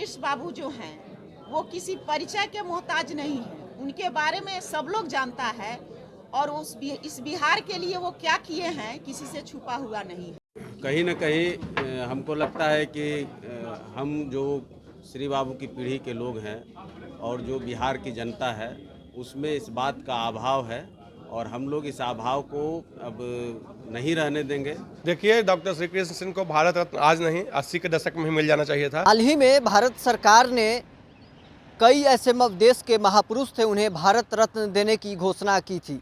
कृष बाबू जो हैं वो किसी परिचय के मोहताज नहीं हैं। उनके बारे में सब लोग जानता है और इस बिहार के लिए वो क्या किए हैं किसी से छुपा हुआ नहीं है। कहीं न कहीं हमको लगता है कि हम जो श्री बाबू की पीढ़ी के लोग हैं और जो बिहार की जनता है उसमें इस बात का अभाव है और हम लोग इस अभाव को अब नहीं रहने देंगे। देखिए, डॉक्टर श्री कृष्ण सिंह को भारत रत्न आज नहीं 80 के दशक में ही मिल जाना चाहिए था। हाल ही में भारत सरकार ने कई ऐसे देश के महापुरुष थे उन्हें भारत रत्न देने की घोषणा की थी।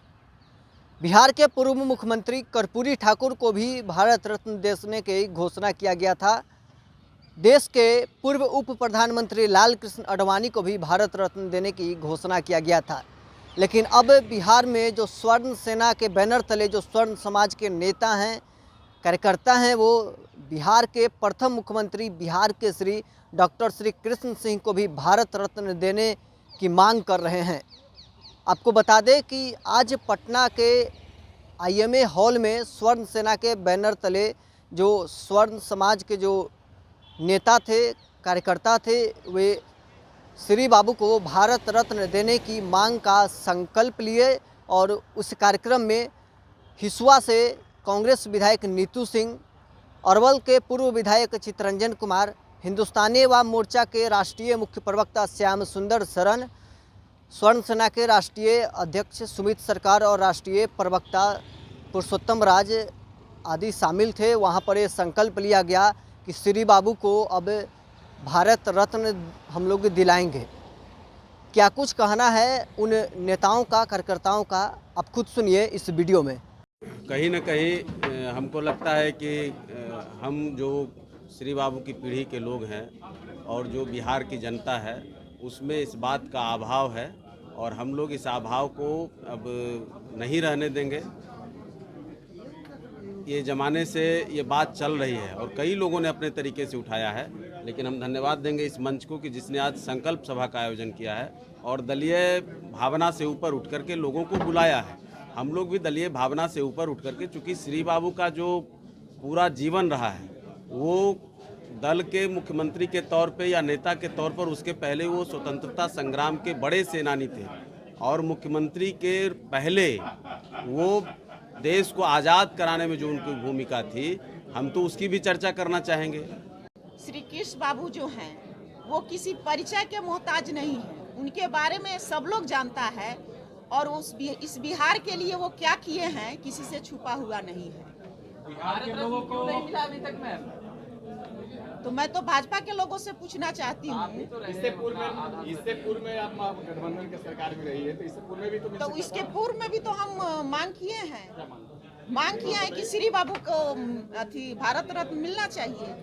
बिहार के पूर्व मुख्यमंत्री कर्पूरी ठाकुर को भी भारत रत्न देने की घोषणा किया गया था। देश के पूर्व उप प्रधानमंत्री लाल कृष्ण आडवाणी को भी भारत रत्न देने की घोषणा किया गया था। लेकिन अब बिहार में जो स्वर्ण सेना के बैनर तले जो स्वर्ण समाज के नेता हैं, कार्यकर्ता हैं, वो बिहार के प्रथम मुख्यमंत्री बिहार के श्री डॉक्टर श्री कृष्ण सिंह को भी भारत रत्न देने की मांग कर रहे हैं। आपको बता दें कि आज पटना के IMA हॉल में स्वर्ण सेना के बैनर तले जो स्वर्ण समाज के जो नेता थे, कार्यकर्ता थे, वे श्री बाबू को भारत रत्न देने की मांग का संकल्प लिए और उस कार्यक्रम में हिसुआ से कांग्रेस विधायक नीतू सिंह, अरवल के पूर्व विधायक चितरंजन कुमार, हिंदुस्तानी अवाम मोर्चा के राष्ट्रीय मुख्य प्रवक्ता श्याम सुंदर शरण, स्वर्ण सेना के राष्ट्रीय अध्यक्ष सुमित सरकार और राष्ट्रीय प्रवक्ता पुरुषोत्तम राज आदि शामिल थे। वहां पर ये संकल्प लिया गया कि श्री बाबू को अब भारत रत्न हम लोग दिलाएंगे। क्या कुछ कहना है उन नेताओं का, कार्यकर्ताओं का, आप खुद सुनिए इस वीडियो में। कहीं न कहीं हमको लगता है कि हम जो श्री बाबू की पीढ़ी के लोग हैं और जो बिहार की जनता है उसमें इस बात का अभाव है और हम लोग इस अभाव को अब नहीं रहने देंगे। ये ज़माने से ये बात चल रही है और कई लोगों ने अपने तरीके से उठाया है, लेकिन हम धन्यवाद देंगे इस मंच को कि जिसने आज संकल्प सभा का आयोजन किया है और दलीय भावना से ऊपर उठ करके लोगों को बुलाया है। हम लोग भी दलीय भावना से ऊपर उठ करके, चूँकि श्री बाबू का जो पूरा जीवन रहा है वो दल के मुख्यमंत्री के तौर पे या नेता के तौर पर, उसके पहले वो स्वतंत्रता संग्राम के बड़े सेनानी थे और मुख्यमंत्री के पहले वो देश को आज़ाद कराने में जो उनकी भूमिका थी, हम तो उसकी भी चर्चा करना चाहेंगे। श्री कृष्ण बाबू जो हैं वो किसी परिचय के मोहताज नहीं हैं। उनके बारे में सब लोग जानता है और इस बिहार के लिए वो क्या किए हैं किसी से छुपा हुआ नहीं है। बिहार के लोगों को नहीं मिला अभी तक मैम। तो मैं तो भाजपा के लोगों से पूछना चाहती हूँ। इससे पूर्व में आप गठबंधन की सरकार में रही है, तो इससे पूर्व में भी तो इसके पूर्व में भी तो हम मांग किए हैं। मांग किया है कि श्री बाबू को भारत रत्न मिलना चाहिए।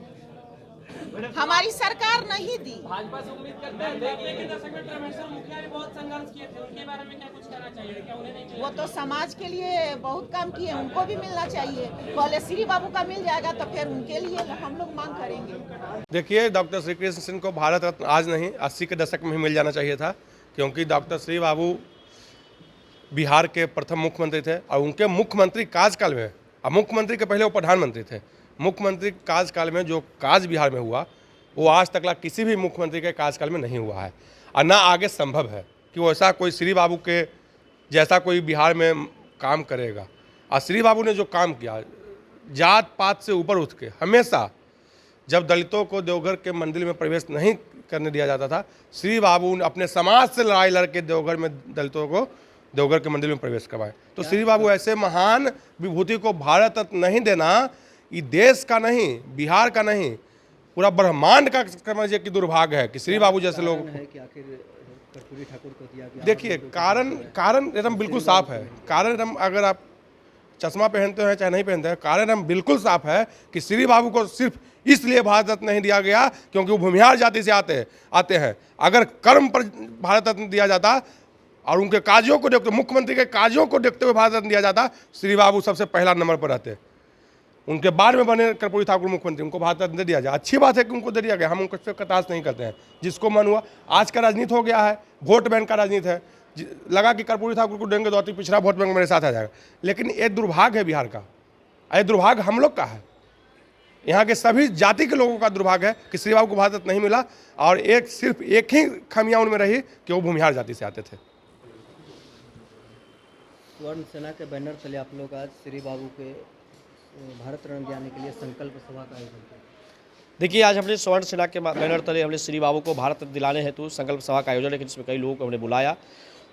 हमारी सरकार नहीं दी। भाजपा से उम्मीद करते हैं कि दशक में रमेश्वर मुखिया भी बहुत संघर्ष किए थे, उनके बारे में क्या कुछ कहना चाहिए? क्या उन्हें नहीं? वो तो समाज के लिए बहुत काम किए, उनको भी मिलना चाहिए। पहले श्री बाबू का मिल जाएगा तो फिर उनके लिए हम लोग मांग करेंगे। देखिए, डॉक्टर श्री कृष्ण सिंह को भारत रत्न आज नहीं 80 के दशक में ही मिल जाना चाहिए था, क्योंकि डॉक्टर श्री बाबू बिहार के प्रथम मुख्यमंत्री थे और उनके मुख्यमंत्री कार्यकाल में, अब मुख्यमंत्री के पहले वो प्रधानमंत्री थे, मुख्यमंत्री कार्यकाल में जो काज बिहार में हुआ वो आज तक किसी भी मुख्यमंत्री के कार्यकाल में नहीं हुआ है और ना आगे संभव है कि वो ऐसा कोई श्री बाबू के जैसा कोई बिहार में काम करेगा। और श्री बाबू ने जो काम किया, जात पात से ऊपर उठ के, हमेशा जब दलितों को देवघर के मंदिर में प्रवेश नहीं करने दिया जाता था, श्री बाबू ने अपने समाज से लड़ाई लड़के देवघर में दलितों को देवघर के मंदिर में प्रवेश करवाए। तो श्री बाबू ऐसे महान विभूति को भारत रत्न नहीं देना, ये देश का नहीं, बिहार का नहीं, पूरा ब्रह्मांड का समझिए कि दुर्भाग्य है कि श्री बाबू जैसे लोग। देखिए, कारण एकदम बिल्कुल साफ है। कारण एकदम, अगर आप चश्मा पहनते हैं चाहे नहीं पहनते हैं, कारण एकदम बिल्कुल साफ है कि श्री बाबू को सिर्फ इसलिए भारत रत्न नहीं दिया गया क्योंकि वो भूमिहार जाति से आते हैं। अगर कर्म पर भारत रत्न दिया जाता और उनके कार्यों को देखते, मुख्यमंत्री के कार्यों को देखते हुए भारत रत्न दिया जाता, श्री बाबू सबसे पहला नंबर पर रहते। उनके बाद में बने कर्पूरी ठाकुर मुख्यमंत्री, उनको भारत रत्न दे दिया जाए, अच्छी बात है कि उनको दे दिया गया, हम उनको कटाक्ष नहीं करते हैं। जिसको मन हुआ, आज का राजनीति हो गया है, वोट बैंक का राजनीति है, लगा कि कर्पूरी ठाकुर को देंगे तो अति पिछड़ा वोट बैंक मेरे साथ आ जाएगा। लेकिन ये दुर्भाग्य है बिहार का, ये दुर्भाग्य हम लोग का है। यहाँ के सभी जाति के लोगों का दुर्भाग्य है कि श्री बाबू को भारत रत्न नहीं मिला, और सिर्फ एक ही खामियां उनमें रही कि वो भूमिहार जाति से आते थे। स्वर्ण सेना के बैनर तले आप लोग आज श्री बाबू के भारत रत्न दिलाने के लिए संकल्प सभा का आयोजन किया। देखिए, आज हमने स्वर्ण सेना के बैनर तले हमने श्री बाबू को भारत रत्न दिलाने हेतु संकल्प सभा का आयोजन है, जिसमें कई लोगों को हमने बुलाया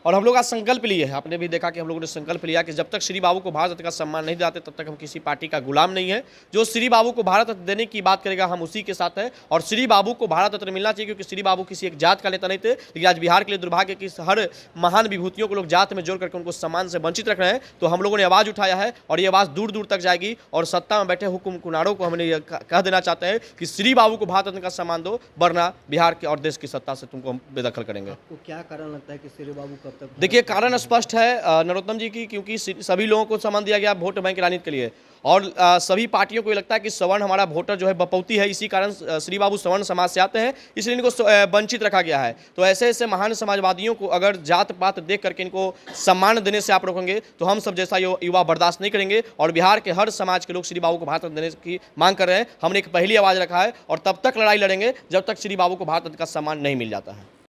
और हम लोग आज संकल्प लिए हैं। आपने भी देखा कि हम लोगों ने संकल्प लिया कि जब तक श्री बाबू को भारत रत्न का सम्मान नहीं दिलाते तब तक हम किसी पार्टी का गुलाम नहीं है। जो श्री बाबू को भारत रत्न देने की बात करेगा हम उसी के साथ हैं, और श्री बाबू को भारत रत्न मिलना चाहिए, क्योंकि श्री बाबू किसी एक जात का नेता नहीं थे। लेकिन आज बिहार के लिए दुर्भाग्य कि हर महान विभूतियों को लोग जात में जोड़ करके उनको सम्मान से वंचित रख रहे हैं। तो हम लोगों ने आवाज़ उठाया है और ये आवाज़ दूर दूर तक जाएगी, और सत्ता में बैठे हुकुम कुनारों को हमने ये कह देना चाहते हैं कि श्री बाबू को भारत रत्न का सम्मान दो, वरना बिहार के और देश की सत्ता से तुमको हम बेदखल करेंगे। आपको क्या कारण लगता है कि श्री बाबू कब तक? देखिए, कारण स्पष्ट है नरोत्तम जी की, क्योंकि सभी लोगों को सम्मान दिया गया वोट बैंक राजनीति के लिए, और सभी पार्टियों को ये लगता है कि सवर्ण हमारा वोटर जो है बपौती है। इसी कारण श्री बाबू सवर्ण समाज से आते हैं, इसलिए इनको वंचित रखा गया है। तो ऐसे ऐसे महान समाजवादियों को अगर जात पात देख करके इनको सम्मान देने से आप रोकेंगे तो हम सब जैसा युवा बर्दाश्त नहीं करेंगे, और बिहार के हर समाज के लोग श्री बाबू को भारत रत्न देने की मांग कर रहे हैं। हमने एक पहली आवाज़ रखा है और तब तक लड़ाई लड़ेंगे जब तक श्री बाबू को भारत रत्न का सम्मान नहीं मिल जाता है।